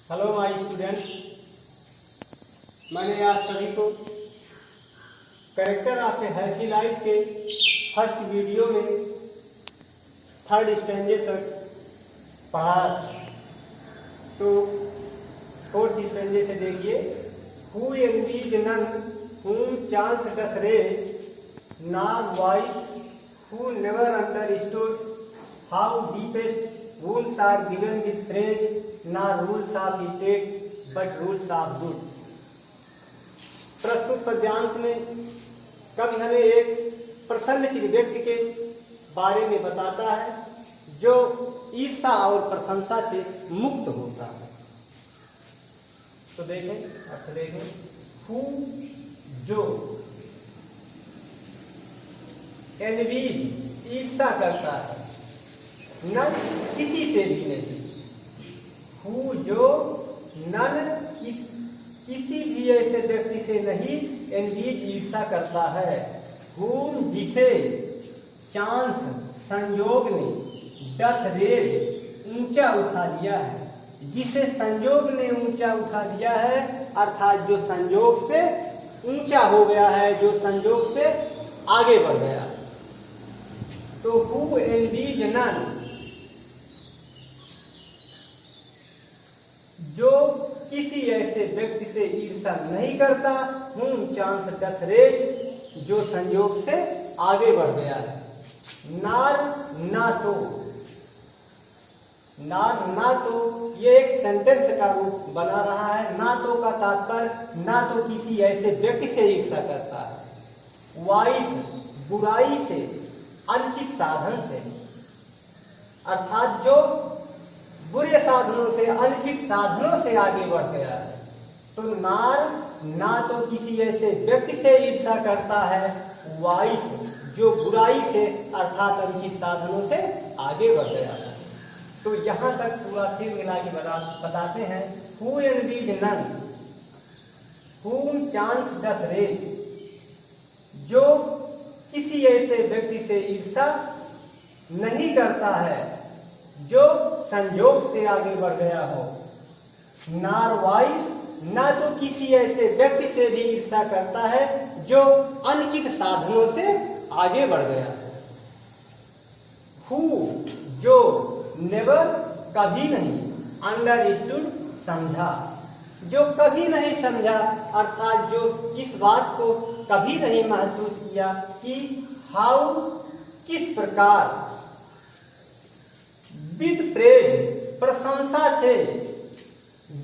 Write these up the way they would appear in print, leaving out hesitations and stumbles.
Hello my student, मैंने आज सभी को character of a healthy life के फर्स्ट वीडियो में थर्ड स्टैंडर्ड तक पढ़ा। तो फोर्थ स्टैंडर्ड से देखिए, who envies none whom chance doth raise, nor wise who never understood how deepest rules are given with praise, nor rules of state but rules of good। प्रस्तुत पद्यांश में कवि हमें एक प्रसन्नचित्त व्यक्ति के बारे में बताता है जो ईर्ष्या और प्रशंसा से मुक्त होता है। तो देखें, अर्थ देखें, हु जो एनवीज ईर्ष्या करता है, नन किसी से भी नहीं, हु जो नन किसी भी ऐसे व्यक्ति से नहीं एनवीज ईर्ष्या करता है, हुम जिसे चांस संयोग ने डथ रेज ऊंचा उठा दिया है, जिसे संयोग ने ऊंचा उठा दिया है, अर्थात जो संयोग से ऊंचा हो गया है, जो संयोग से आगे बढ़ गया। तो हु एनवीज नन, जो किसी ऐसे व्यक्ति से ईर्ष्या नहीं करता, हुम चांस डथ रेज जो संयोग से आगे बढ़ गया है। नार ना तो, ना तो ये एक सेंटेंस का रूप बना रहा है। ना तो का तात्पर्य ना तो किसी ऐसे व्यक्ति से ईर्ष्या करता है, वाइस बुराई से, अनुचित साधन से, अर्थात जो बुरे साधनों से, अनुचित साधनों से आगे बढ़ गया है। तो नार ना तो किसी ऐसे व्यक्ति से ईर्ष्या करता है, वाइस जो बुराई से अर्थात अनुचित साधनों से आगे बढ़ गया है। तो यहाँ तक पूरा फिर मिला के बताते हैं, who envies none whom chance doth raise, जो किसी ऐसे व्यक्ति से ईर्ष्या नहीं करता है जो संयोग से आगे बढ़ गया हो। नार वाइस, ना तो किसी ऐसे व्यक्ति से भी ईर्ष्या करता है जो अनुचित साधनों से आगे बढ़ गया है। हु जो नेवर कभी नहीं, अंडरस्टूड समझा, जो कभी नहीं समझा, अर्थात जो इस बात को कभी नहीं महसूस किया कि हाउ किस प्रकार, विद प्रेज प्रशंसा से,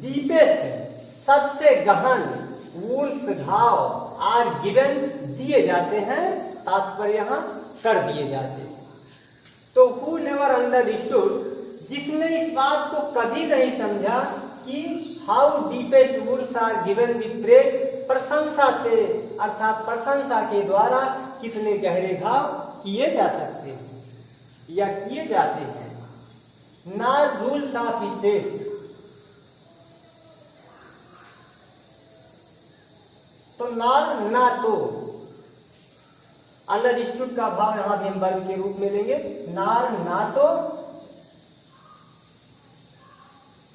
डीपेस्ट सबसे गहन, वुल्स घाव आर गिवन दिए जाते हैं, तात्पर्य यहाँ कर दिए जाते। तो हु नेवर अंडरस्टूड जिसने इस बात को कभी नहीं समझा कि हाउ डीपेस्ट वुल्स आर गिवन विद प्रेज, प्रशंसा से अर्थात प्रशंसा के द्वारा कितने गहरे घाव किए जा सकते हैं या किए जाते हैं। नार रूल्स ऑफ स्टेट, तो नार ना तो, अंडरस्टूड का भाव यहां भी हम वर्ग के रूप में लेंगे। नार ना तो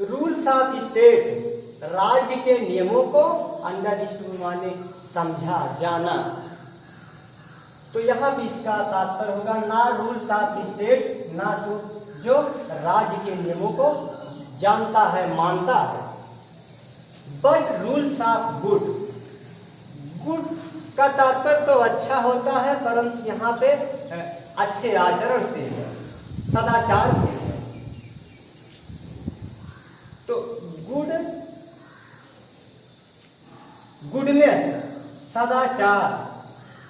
रूल्स ऑफ स्टेट राज्य के नियमों को, अंडरस्टूड माने समझा, जाना। तो यहां भी इसका तात्पर्य होगा ना रूल्स ऑफ स्टेट, ना तो जो राज्य के नियमों को जानता है, मानता है। But rules of good, good का तात्पर्य तो अच्छा होता है, परंतु यहाँ पे अच्छे आचरण से है, सदाचार से है। तो गुडनेस सदाचार,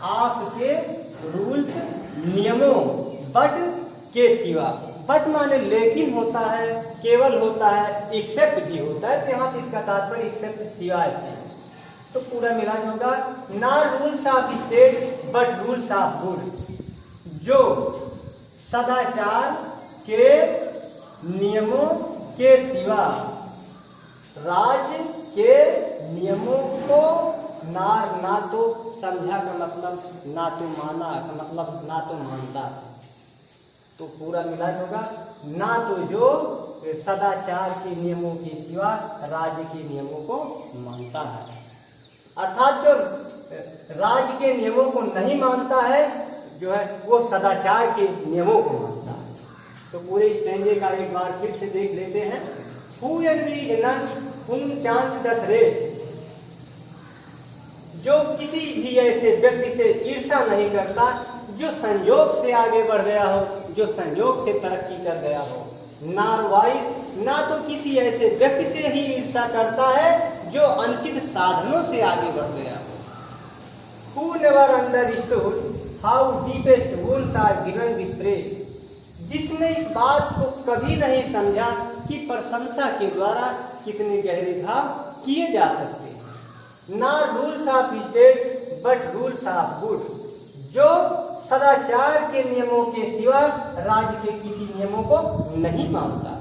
आपके रूल्स नियमों, बट के सिवा, बट माने लेकिन होता है, केवल होता है, एक्सेप्ट भी होता है। तो यहाँ पे इसका तात्पर्य एक्सेप्ट सिवाय से। तो पूरा मिलान होगा ना rules of state but rules of good, जो सदाचार के नियमों के सिवा राज्य के नियमों को ना तो समझा का मतलब ना तो माना का मतलब ना तो मानता। तो पूरा मिलान होगा ना तो जो सदाचार के नियमों के सिवा राज्य के नियमों को मानता है। अर्थात जो राज्य के नियमों को नहीं मानता है जो है वो सदाचार के नियमों को मानता है। तो पूरे स्टैंजे का एक बार फिर से देख लेते हैं। Who envies none whom chance doth raise, जो किसी भी ऐसे व्यक्ति से ईर्ष्या नहीं करता जो संयोग से आगे बढ़ गया हो, जो संयोग से तरक्की कर गया हो। नारवाइस, ना तो किसी ऐसे व्यक्ति से ही ईर्ष्या करता है जो अनुचित साधनों से आगे बढ़ गया हो। Who never understood how deepest wounds are given with praise, जिसने इस बात को कभी नहीं समझा कि प्रशंसा के द्वारा कितने गहरे घाव किए जा सकते हैं। Not rules of state but rules of good, जो सदाचार के नियमों के सिवा राज्य के किसी नियमों को नहीं मानता।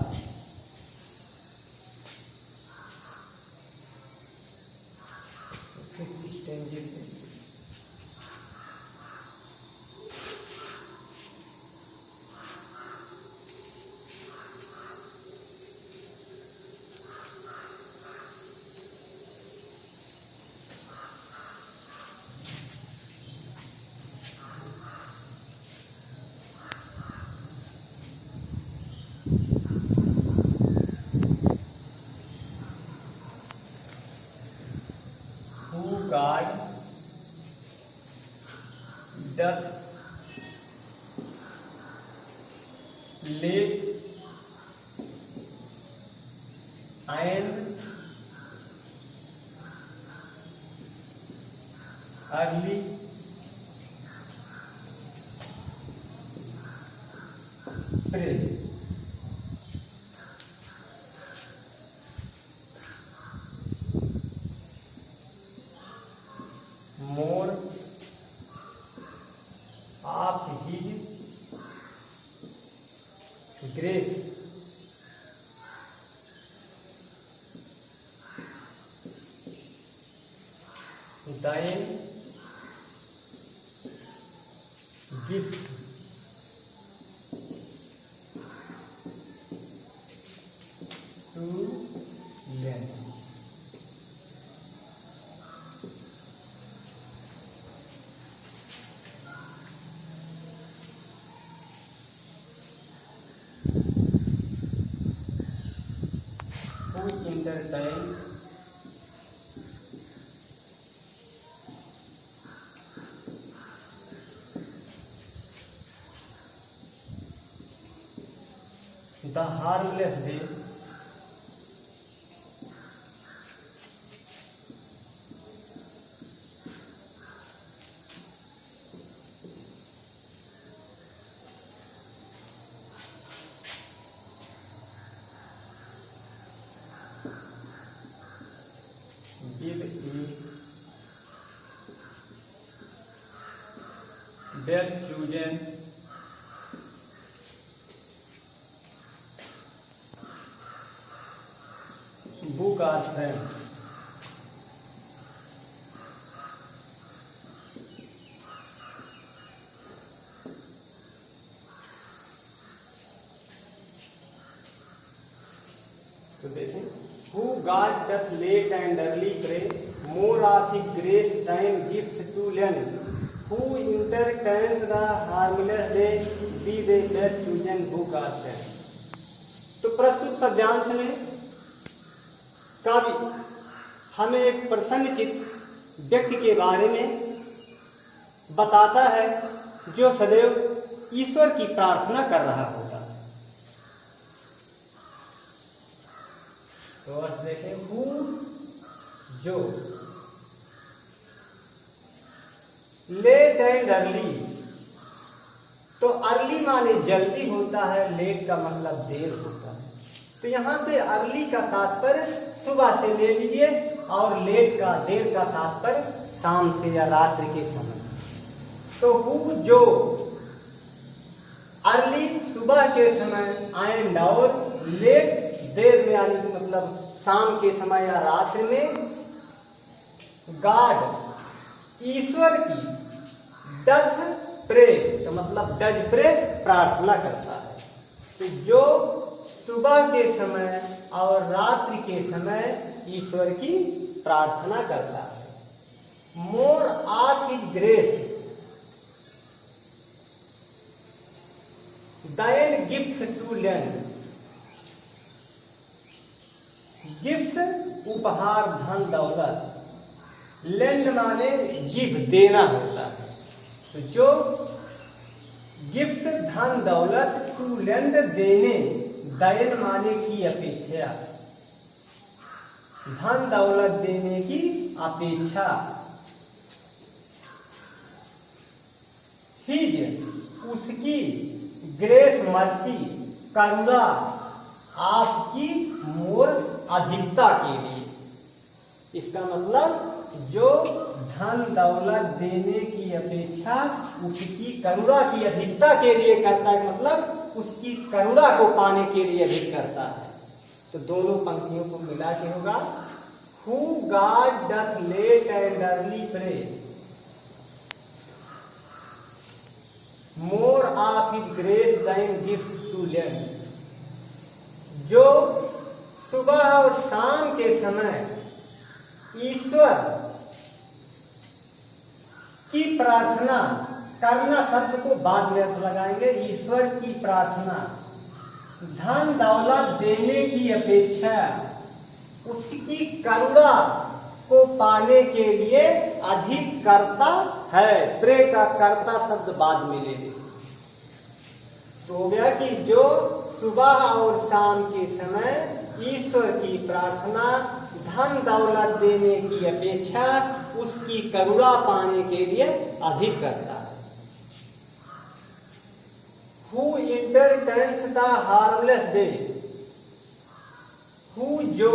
God doth late and early praise. More of his grace than gift to lend. Entertain the harmless day give a their chosen book or friend. तो देखें, who God doth late and early pray, more of his grace time gives to lend, who entertains the harmless day, be they their chosen book or friend. तो प्रस्तुत पद्यांश में काव्य हमें एक प्रसन्नचित्त व्यक्ति के बारे में बताता है जो सदैव ईश्वर की प्रार्थना कर रहा होता है। तो अर्थ देखें, हु जो लेट एंड अर्ली, तो अर्ली माने जल्दी होता है, लेट का मतलब देर होता है। तो यहाँ पे अर्ली का तात्पर्य सुबह से ले लीजिए और लेट का देर का तात्पर्य शाम से या रात्रि के समय। तो हु जो अर्ली सुबह के समय एंड और लेट देर में आने का मतलब शाम के समय या रात्रि में गॉड ईश्वर की डथ प्रे का मतलब डज प्रे प्रार्थना करता है। तो जो सुबह के समय और रात्रि के समय ईश्वर की प्रार्थना करता है। मोर of his grace thine gifts to land. Gifts उपहार, धन दौलत। लैंड माने गिव, देना होता है। तो जो गिफ्ट धन दौलत टू लैंड देने, दायन माने की अपेक्षा, धन दौलत देने की अपेक्षा। हिज उसकी, ग्रेस मर्सी करुणा, आपकी मोर अधिकता के लिए। इसका मतलब जो धन दौलत देने की अपेक्षा उसकी करुणा की अधिकता के लिए करता है, मतलब उसकी करुणा को पाने के लिए अधिक करता है। तो दोनों पंक्तियों को मिला के होगा, who God doth late and early pray, more of his grace thine gifts to lend. जो सुबह और शाम के समय ईश्वर की प्रार्थना करना, शब्द को बाद में अर्थ लगाएंगे, ईश्वर की प्रार्थना धन दौलत देने की अपेक्षा उसकी करुणा को पाने के लिए अधिक करता है। प्रे का कर्ता शब्द बाद में ले। तो हो गया कि जो सुबह और शाम के समय ईश्वर की प्रार्थना धन दौलत देने की अपेक्षा उसकी करुणा पाने के लिए अधिक करता है। Who entertains the harmless day, who जो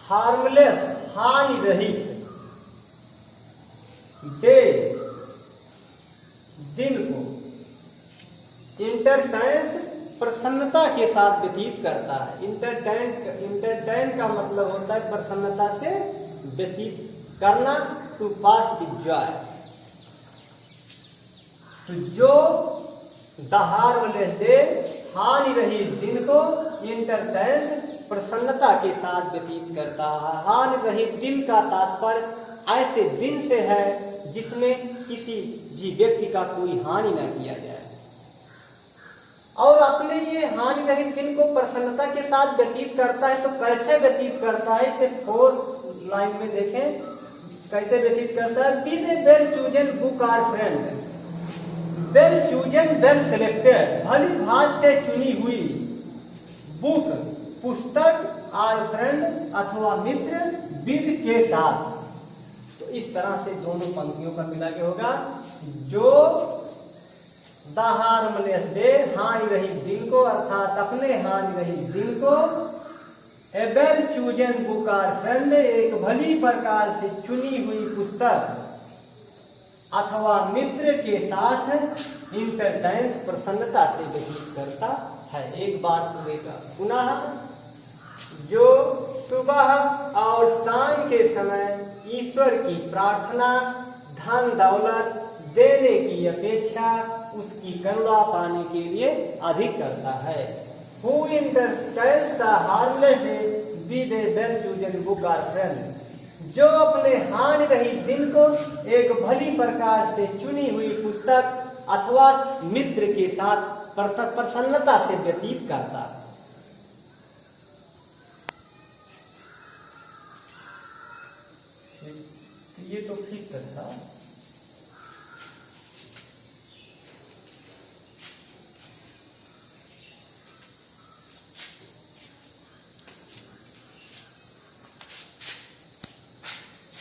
हार्मलेस हानि रहित, डे दिन को, इंटरटेन्स प्रसन्नता के साथ व्यतीत करता है। इंटरटेन का मतलब होता है प्रसन्नता से व्यतीत करना, टू पास विद जॉय। तो जो द हार्मलेस डे हानि रहित दिन को इंटरटेन्स प्रसन्नता के साथ व्यतीत करता है। हानि रहित दिन का तात्पर्य ऐसे दिन से है जिसमें किसी भी व्यक्ति का कोई हानि न किया जाए। और अपने ये हानि रहित दिन को प्रसन्नता के साथ व्यतीत करता है। तो कैसे व्यतीत करता है, इसे 4 लाइन में देखें कैसे व्यतीत करता है। Be a well chosen book are friend, well chosen well selected, भली भांति से चुनी हुई बुक पुस्तक, आर फ्रेंड अथवा मित्र, विद के साथ। तो इस तरह से दोनों पंक्तियों का मिला के होगा, जो द हार्मलेस डे हानि रहित दिन को, अर्थात अपने हानि रहित दिन को, a well chosen book are friend एक भली प्रकार से चुनी हुई पुस्तक अथवा मित्र के साथ इंटरटेन्स प्रसन्नता से व्यतीत करता है। एक बार पुनः जो सुबह और शाम के समय ईश्वर की प्रार्थना धन दौलत देने की अपेक्षा उसकी करुणा पाने के लिए अधिक करता है। Who entertains the harmless day with a well chosen book or friend, जो अपने हानि रहित दिन को एक भली प्रकार से चुनी हुई पुस्तक अथवा मित्र के साथ प्रसन्नता से व्यतीत करता है। ये तो ठीक था।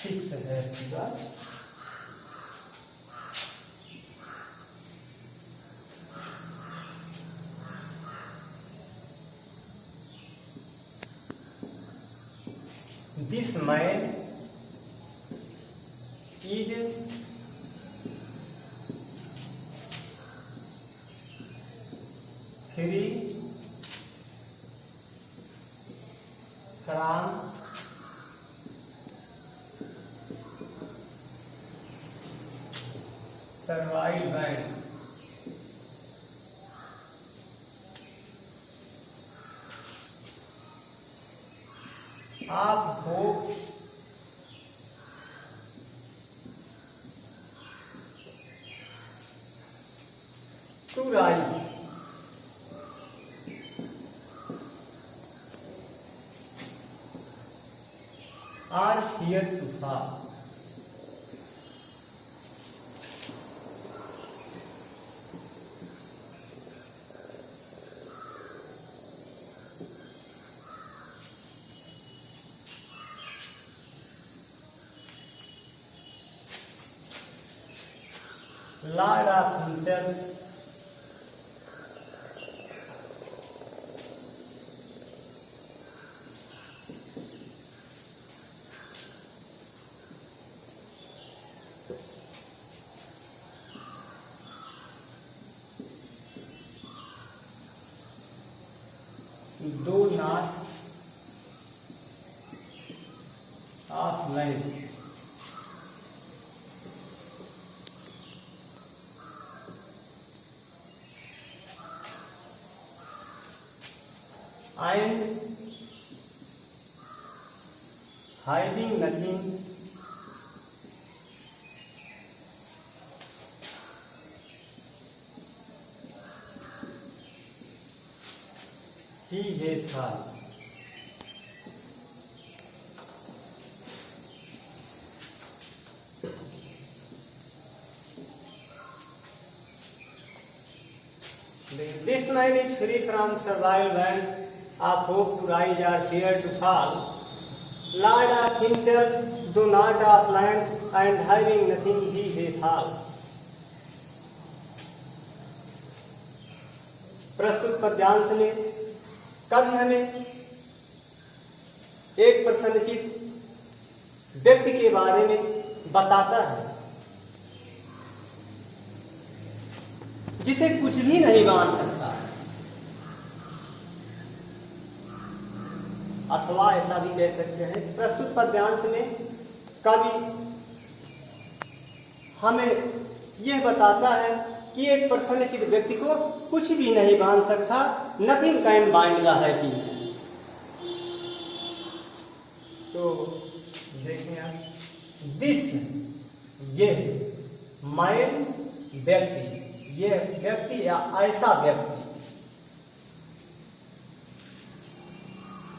ठीक से है पूरा। This man is free from servile band of hope to rise or here to fall. Lord of himself do not of life and hiding nothing he hath thought। This man is free from servile bands of hope to rise or fear to fall. Lord of himself, do not of lands, and having nothing he hath all। प्रस्तुत पद्यांश में कवि हमें एक प्रसन्नचित्त व्यक्ति के बारे में बताता है जिसे कुछ भी नहीं मान सकता, अथवा ऐसा भी कह सकते हैं प्रस्तुत पद्यांश में कवि हमें यह बताता है कि एक प्रसन्नचित्त व्यक्ति को कुछ भी नहीं बांध सकता, nothing can bind the happy. तो देखिए आप दिस ये मैन व्यक्ति, ये व्यक्ति या ऐसा व्यक्ति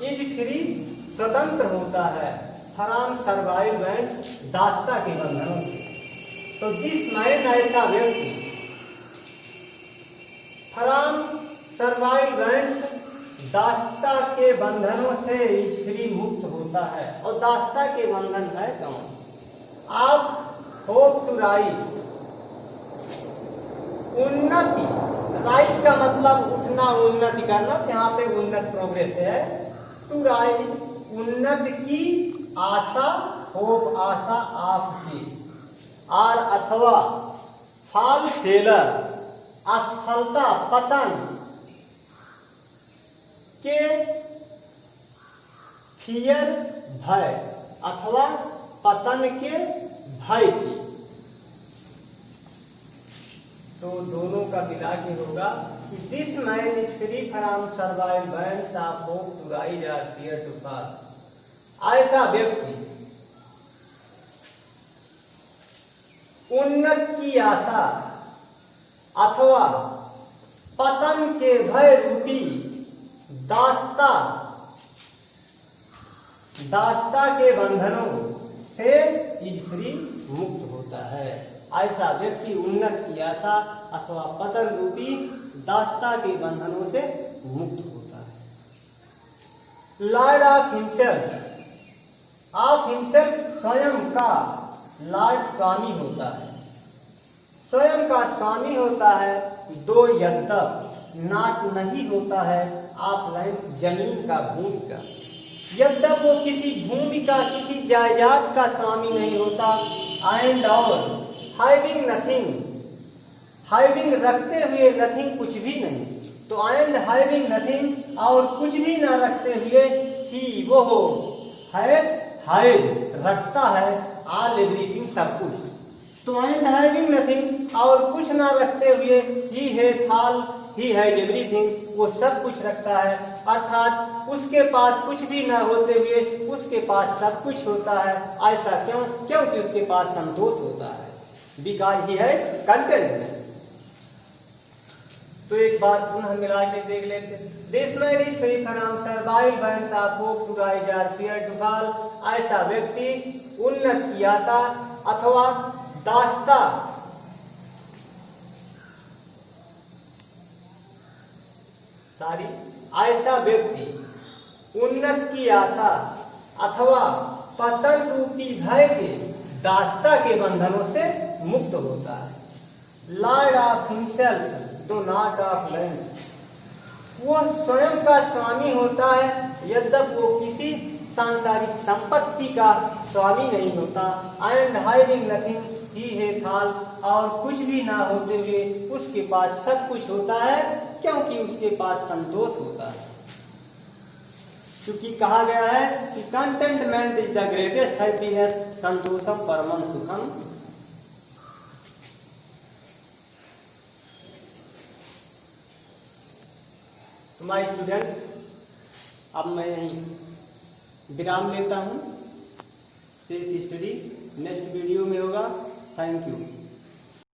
इज फ्री स्वतंत्र होता है फ्रॉम सर्वाइव बैंड्स दास्ता के बंधनों से। तो जिस मैन ऐसा व्यक्ति फ्रॉम सर्वाइव बैंड्स दास्ता के बंधनों से फ्री मुक्त होता है। और दास्ता के बंधन है कौन? आप होप टू राइज, उन्नति, राइज का मतलब उठना, उन्नति करना, यहाँ पे उन्नत प्रोग्रेस है। टू राइज उन्नति की आशा, होप आशा आपकी, और अथवा फॉल फेलर असफलता पतन के फियर भय, अथवा पतन के भय की। तो दोनों का मिला के होगा कि this man is free from survive bands of hope to rise or fear to fall. ऐसा व्यक्ति उन्नत की आशा अथवा पतन के भय रूपी दास्ता के बंधनों से इज फ्री मुक्त होता है। ऐसा व्यक्ति उन्नत की आशा अथवा पतन रूपी दास्ता के बंधनों से मुक्त होता है। Lord of himself, of himself स्वयं का लॉर्ड स्वामी होता है, स्वयं का स्वामी होता है। दो यद्यप नाट नहीं होता है आप लैंड जमीन का, भूमि का, यद्यप वो किसी भूमि का, किसी जायदाद का स्वामी नहीं होता। एंड और हैविंग नथिंग, हैविंग रखते हुए, नथिंग कुछ भी नहीं। तो एंड हैविंग नथिंग और कुछ भी ना रखते हुए ही वो हैज रखता है ऑल एवरीथिंग, सब कुछ। तो एंड हैविंग नथिंग और कुछ ना रखते हुए ही hath all he has everything, वो सब कुछ रखता है, अर्थात उसके पास कुछ भी न होते हुए उसके पास सब कुछ होता है। ऐसा क्यों? क्योंकि उसके पास संतोष होता है, बिकॉज ही हैज कंटेंटमेंट। तो एक बात पुनः मिला के देख लेते। This man is free from survival bands of hope to rise or fear to fall. ऐसा व्यक्ति उन्नत की आशा अथवा दास्ता ऐसा व्यक्ति उन्नत की आशा अथवा पतन रूपी भय के दास्ता के बंधनों से मुक्त होता है। Lord of himself do not of land, वो स्वयं का स्वामी होता है यद्यप वो किसी सांसारिक संपत्ति का स्वामी नहीं होता। And hiding nothing he hath all, और कुछ भी ना होते हुए उसके पास सब कुछ होता है क्योंकि उसके पास संतोष होता है। क्योंकि कहा गया है कि contentment is the greatest happiness, संतोषम परमम सुखम। तो माय स्टूडेंट्स, अब मैं यहीं विराम लेता हूँ। शेष स्टडी नेक्स्ट वीडियो में होगा। Thank you.